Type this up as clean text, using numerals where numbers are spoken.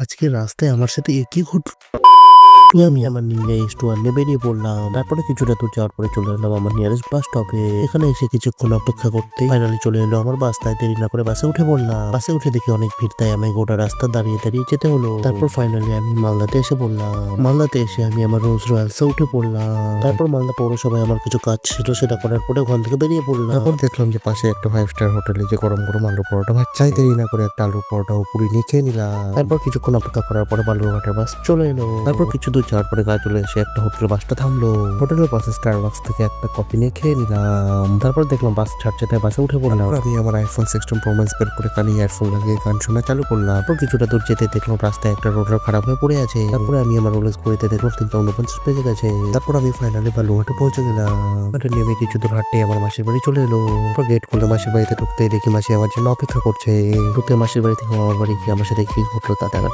আজকে রাস্তায় আমার সাথে কি ঘটলো? আমি আমার নিয়ারেস্ট ওয়ানে বেরিয়ে পড়লাম। তারপরে কিছুটা দূর যাওয়ার পরে চলে এলাম আমার নিয়ারেস্ট বাস স্টপে। এখানে এসে কিছুক্ষণ অপেক্ষা করতে ফাইনালি চলে এলো আমার বাস। তাই দেরি না করে বাসে উঠে পড়লাম। বাসে উঠে দেখি অনেক ভিড়, তাই আমি গোটা রাস্তা দাঁড়িয়ে দাঁড়িয়ে যেতে হলো। তারপর ফাইনালি আমি মালদাতে এসে পড়লাম। মালদাতে এসে আমি আমার রোলস রয়্যালসে উঠে পড়লাম। তারপর মালদা পৌরসভায় আমার কিছু কাজ ছিল, সেটা করার পরে ওখান থেকে বেরিয়ে পড়লাম। তারপর দেখলাম যে পাশে একটা 5 স্টার হোটেলে যে গরম গরম আলু পরোটা ভাজছে। দেরি না করে একটা আলু পরোটা ও পুরি নিয়ে খেয়ে নিলাম। তারপর কিছুক্ষণ অপেক্ষা করার পরে বালুরঘাটের বাস চলে এলো। তারপর কিছু দূর যাওয়ার পরে গা চলে এসে একটা হোটেল বাসটা থামলো। হোটেলের পাশে স্টারবাক্স থেকে একটা কফি নিয়ে খেয়ে নিলাম। তারপর দেখলাম বাস ছাড়ছে, তাই বাসে উঠে পড়লাম। আমি আমার আইফোন 16 প্রো ম্যাক্স বের করে কানে ইয়ারফোন লাগিয়ে গান শোনা চালু করলাম। তারপর কিছুটা দূর যেতে দেখলাম রাস্তায় একটা রোডার খারাপ হয়ে পড়ে আছে। তারপরে আমি আমার রোলেক্স ঘড়িতে দেখলাম 3:49 বেজে গেছে। তারপর আমি ফাইনালি বালুরঘাটে পৌঁছে গেলাম। এটা নেমে কিছু দূর হাঁটতে আমার মাসির বাড়ি চলে এলো। তারপর গেট খুলে মাসির বাড়িতে ঢুকতে দেখি মাসি আমার জন্য অপেক্ষা করছে। ঢুকে মাসির বাড়ি থেকে আমার বাড়ি গিয়ে আমার সাথে কি ঘটলো তা দেখার